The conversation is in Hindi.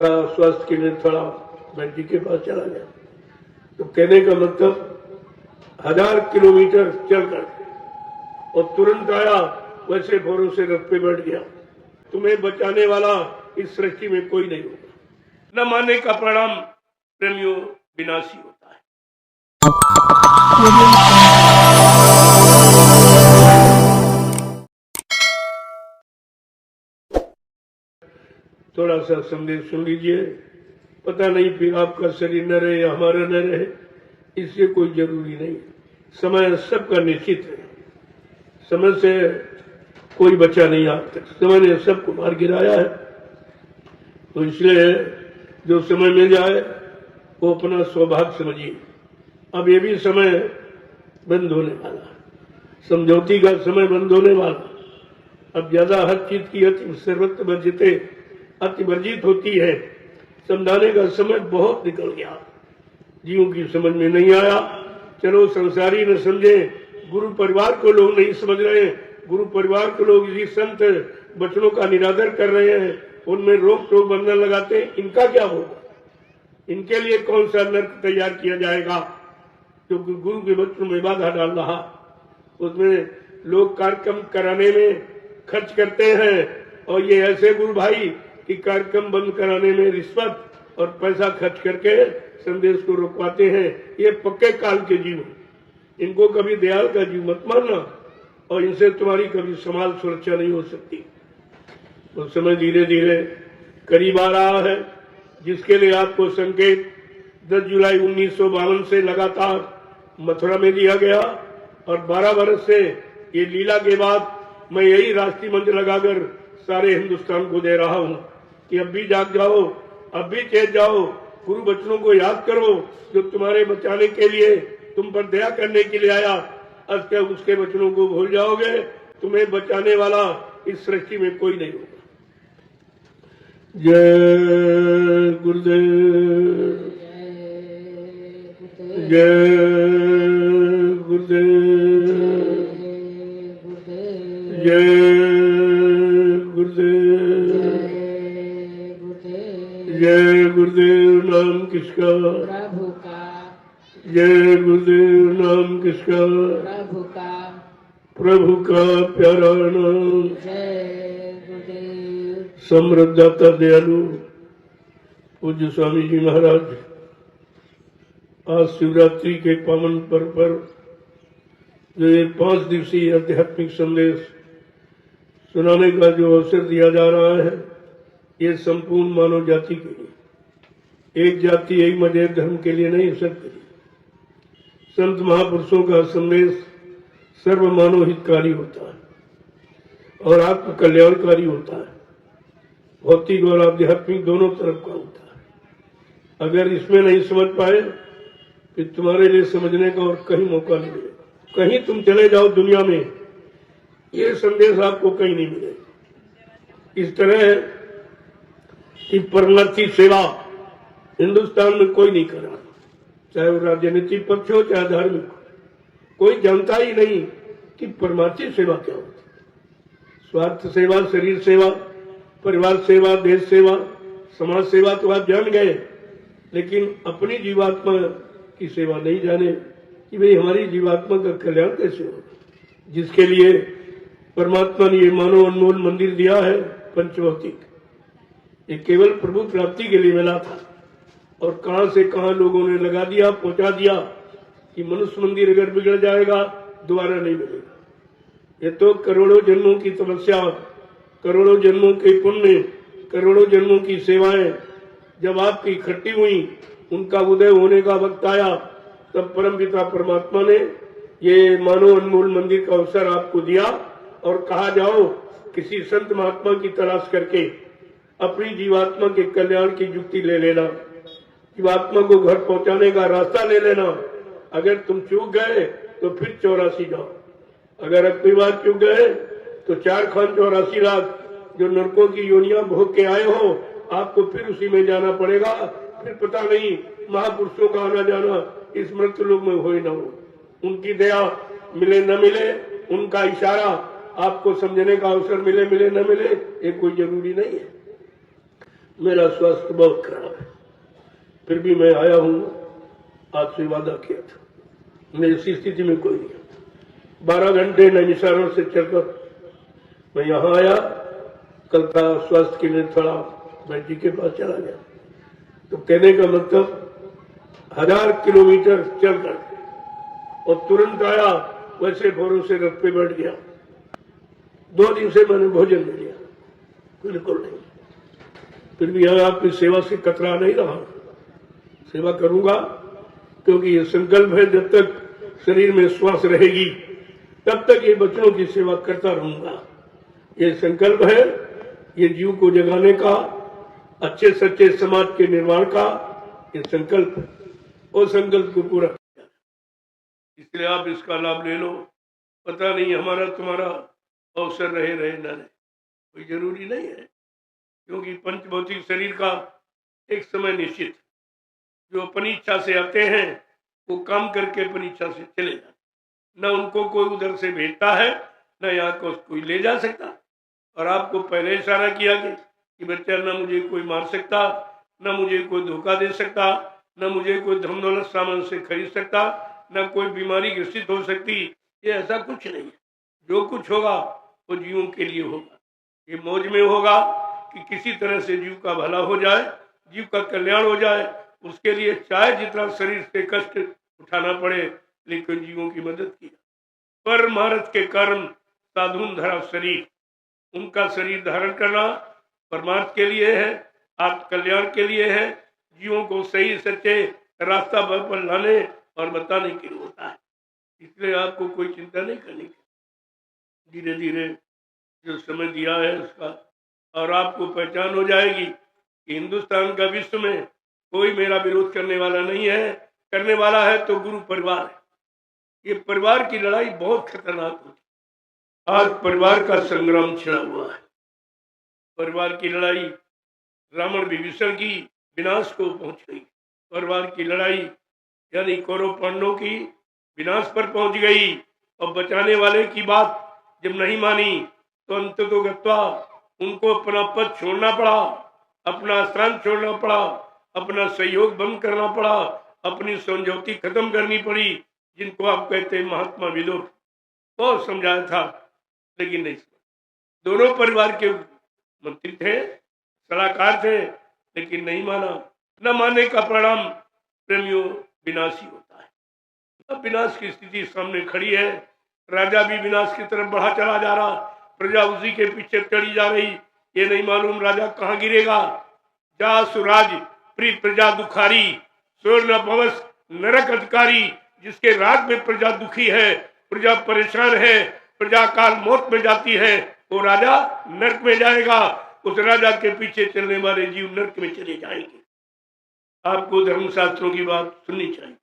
स्वास्थ्य के लिए थोड़ा मैं जी के पास चला गया, तो कहने का मतलब 1000 किलोमीटर चलकर और तुरंत आया, वैसे भरों से रथ पे बैठ गया। तुम्हें बचाने वाला इस सृष्टि में कोई नहीं होगा। न मानने का परिणाम प्रेमियों विनाशी होता है। थोड़ा सा संदेश सुन लीजिए। पता नहीं फिर आपका शरीर न रहे या हमारा न रहे, इससे कोई जरूरी नहीं। समय सबका निश्चित है, समय से कोई बचा नहीं आज तक। समय ने सबको मार गिराया है, तो इसलिए जो समय मिल जाए वो अपना सौभाग्य समझिए। अब ये भी समय बंद होने वाला, समझौती का समय बंद होने वाला। अब ज्यादा हर चीज की अति सर्वत्र वर्जिते अति वर्जित होती है। समझाने का समय बहुत निकल गया, जीवों की समझ में नहीं आया। चलो संसारी न समझे, गुरु परिवार को लोग नहीं समझ रहे, गुरु परिवार को लोग इसी संत वचनों का निरादर कर रहे हैं, उनमें रोक टोक बंधन लगाते हैं। इनका क्या होगा? इनके लिए कौन सा नर्क तैयार किया जाएगा जो गुरु के वचनों में बाधा डाल रहा? उसमें लोग कार्यक्रम कराने में खर्च करते हैं, और ये ऐसे गुरु भाई कि कार्यक्रम बंद कराने में रिश्वत और पैसा खर्च करके संदेश को रोकवाते हैं। ये पक्के काल के जीव, इनको कभी दयाल का जीव मत मानना, और इनसे तुम्हारी कभी समाज सुरक्षा नहीं हो सकती। तो समय धीरे धीरे करीब आ रहा है, जिसके लिए आपको संकेत 10 जुलाई 1952 से लगातार मथुरा में दिया गया, और 12 वर्ष से ये लीला के बाद मैं यही राष्ट्रीय मंच लगाकर सारे हिंदुस्तान को दे रहा हूं कि अब भी जाग जाओ, अब भी चेत जाओ, गुरु वचनों को याद करो जो तुम्हारे बचाने के लिए, तुम पर दया करने के लिए आया। अब क्या उसके वचनों को भूल जाओगे? तुम्हें बचाने वाला इस सृष्टि में कोई नहीं होगा। जय गुरुदेव, जय गुरुदेव, जय गुरुदेव, जय गुरुदेव। नाम किसका? प्रभु का। जय गुरुदेव। नाम किसका? प्रभु का। प्रभु का प्यारा नाम। जय गुरुदेव। समृद्धाता दयालु पूज्य स्वामी जी महाराज आज शिवरात्रि के पावन पर्व पर जो ये 5 दिवसीय आध्यात्मिक संदेश सुनाने का जो अवसर दिया जा रहा है, ये संपूर्ण मानव जाति के लिए, एक जाति एक मजहब धर्म के लिए नहीं, सबके लिए। संत महापुरुषों का संदेश सर्व मानव हितकारी होता है और आत्म कल्याणकारी होता है, भौतिक और आध्यात्मिक दोनों तरफ का होता है। अगर इसमें नहीं समझ पाए फिर तुम्हारे लिए समझने का और कहीं मौका नहीं मिलेगा। कहीं तुम चले जाओ दुनिया में, ये संदेश आपको कहीं नहीं मिलेगा। इस तरह की परमार्थी सेवा हिंदुस्तान में कोई नहीं कर रहा, चाहे वो राजनीतिक पक्ष हो चाहे धार्मिक हो। कोई जानता ही नहीं कि परमार्थी सेवा क्या होती है। स्वार्थ सेवा, शरीर सेवा, परिवार सेवा, देश सेवा, समाज सेवा तो आप जान गए, लेकिन अपनी जीवात्मा की सेवा नहीं जाने कि भाई हमारी जीवात्मा का कल्याण कैसे हो, जिसके लिए परमात्मा ने ये मानव अनमोल मंदिर दिया है पंचभौतिक। ये केवल प्रभु प्राप्ति के लिए मिला था, और कहां से कहां लोगों ने लगा दिया, पहुंचा दिया कि मनुष्य मंदिर अगर बिगड़ जाएगा दोबारा नहीं मिलेगा। ये तो करोड़ों जन्मों की तपस्या, करोड़ों जन्मों के पुण्य, करोड़ों जन्मों की सेवाएं जब आपकी इकट्ठी हुई, उनका उदय होने का वक्त आया, तब परमपिता परमात्मा ने ये मानव अनमोल मंदिर का अवसर आपको दिया और कहा जाओ किसी संत महात्मा की तलाश करके अपनी जीवात्मा के कल्याण की युक्ति ले लेना, जीवात्मा को घर पहुंचाने का रास्ता ले लेना। अगर तुम चूक गए तो फिर 84 जाओ, अगर अगली बार चूक गए तो 4 खान 84 लाख जो नरकों की योनियां भोग के आए हो, आपको फिर उसी में जाना पड़ेगा। फिर पता नहीं महापुरुषों का आना जाना इस मृत्यु लोक में हो ही ना हो। उनकी दया मिले न मिले, उनका इशारा आपको समझने का अवसर मिले न मिले, ये कोई जरूरी नहीं है। मेरा स्वास्थ्य बहुत खराब है, फिर भी मैं आया हूँ, आपसे वादा किया था। मेरी इसी स्थिति में कोई नहीं। 12 घंटे नैमिषारण से चलकर मैं यहाँ आया। कल था स्वास्थ्य के लिए थोड़ा मैं जी के पास चला गया। तो कहने का मतलब 1000 किलोमीटर चलकर और तुरंत आया, वैसे भोरों से रथ पे बैठ गया। 2 दिन से मैंने भोजन नहीं लिया, बिल्कुल नहीं। फिर भी यहाँ आपकी सेवा से कतरा नहीं रहा, सेवा करूंगा, क्योंकि ये संकल्प है जब तक शरीर में श्वास रहेगी तब तक ये बच्चों की सेवा करता रहूंगा। ये संकल्प है, ये जीव को जगाने का, अच्छे सच्चे समाज के निर्माण का ये संकल्प है। और संकल्प को पूरा किया, इसलिए आप इसका लाभ ले लो। पता नहीं हमारा तुम्हारा अवसर रहे रहे न रहे, कोई जरूरी नहीं है, क्योंकि पंचभौतिक शरीर का एक समय निश्चित। जो अपनी इच्छा से आते हैं वो काम करके अपनी इच्छा से चले जाते, न उनको कोई उधर से भेजता है, न यहाँ को कोई ले जा सकता। और आपको पहले इशारा किया कि बच्चा, न मुझे कोई मार सकता, न मुझे कोई धोखा दे सकता, न मुझे कोई धन दौलत सामान से खरीद सकता, न कोई बीमारी ग्रसित हो सकती। ये ऐसा कुछ नहीं है। जो कुछ होगा वो जीवों के लिए होगा। ये मौज में होगा कि किसी तरह से जीव का भला हो जाए, जीव का कल्याण हो जाए। उसके लिए चाहे जितना शरीर से कष्ट उठाना पड़े, लेकिन जीवों की मदद की। परमार्थ के कारण साधुन धरा शरीर, उनका शरीर धारण करना परमार्थ के लिए है, आत्म कल्याण के लिए है, जीवों को सही सच्चे रास्ता पर लाने और बताने के लिए होता है। इसलिए आपको कोई चिंता नहीं करनी, धीरे धीरे जो समय दिया है उसका, और आपको पहचान हो जाएगी कि हिंदुस्तान का विश्व में कोई मेरा विरोध करने वाला नहीं है। करने वाला है तो गुरु परिवार है। ये परिवार की लड़ाई बहुत खतरनाक होती है। आज परिवार का संग्राम छिड़ा हुआ है। परिवार की लड़ाई रावण विभीषण की विनाश को पहुंच गई। परिवार की लड़ाई यानी कौरव पांडवों की विनाश पर पहुंच गई। और बचाने वाले की बात जब नहीं मानी तो अंततो गत्वा उनको अपना पद छोड़ना पड़ा, अपना स्थान छोड़ना पड़ा, अपना सहयोग बंद करना पड़ा, अपनी समझौती खत्म करनी पड़ी। जिनको आप कहते हैं महात्मा विदुर, बहुत समझाया था लेकिन नहीं समझा। दोनों परिवार के मंत्री थे, सलाहकार थे, लेकिन नहीं माना। न मानने का परिणाम प्रेमियों विनाशी होता है। अब विनाश की स्थिति सामने खड़ी है। राजा भी विनाश की तरफ बढ़ा चला जा रहा, प्रजा उसी के पीछे चढ़ी जा रही। ये नहीं मालूम राजा कहाँ गिरेगा। जा सुराज प्री प्रजा दुखारी, स्वर्ण भवस नरक अधिकारी। जिसके राज में प्रजा दुखी है, प्रजा परेशान है, प्रजा काल मौत में जाती है, वो राजा नरक में जाएगा। उस राजा के पीछे चलने वाले जीव नरक में चले जाएंगे। आपको धर्मशास्त्रों की बात सुननी चाहिए।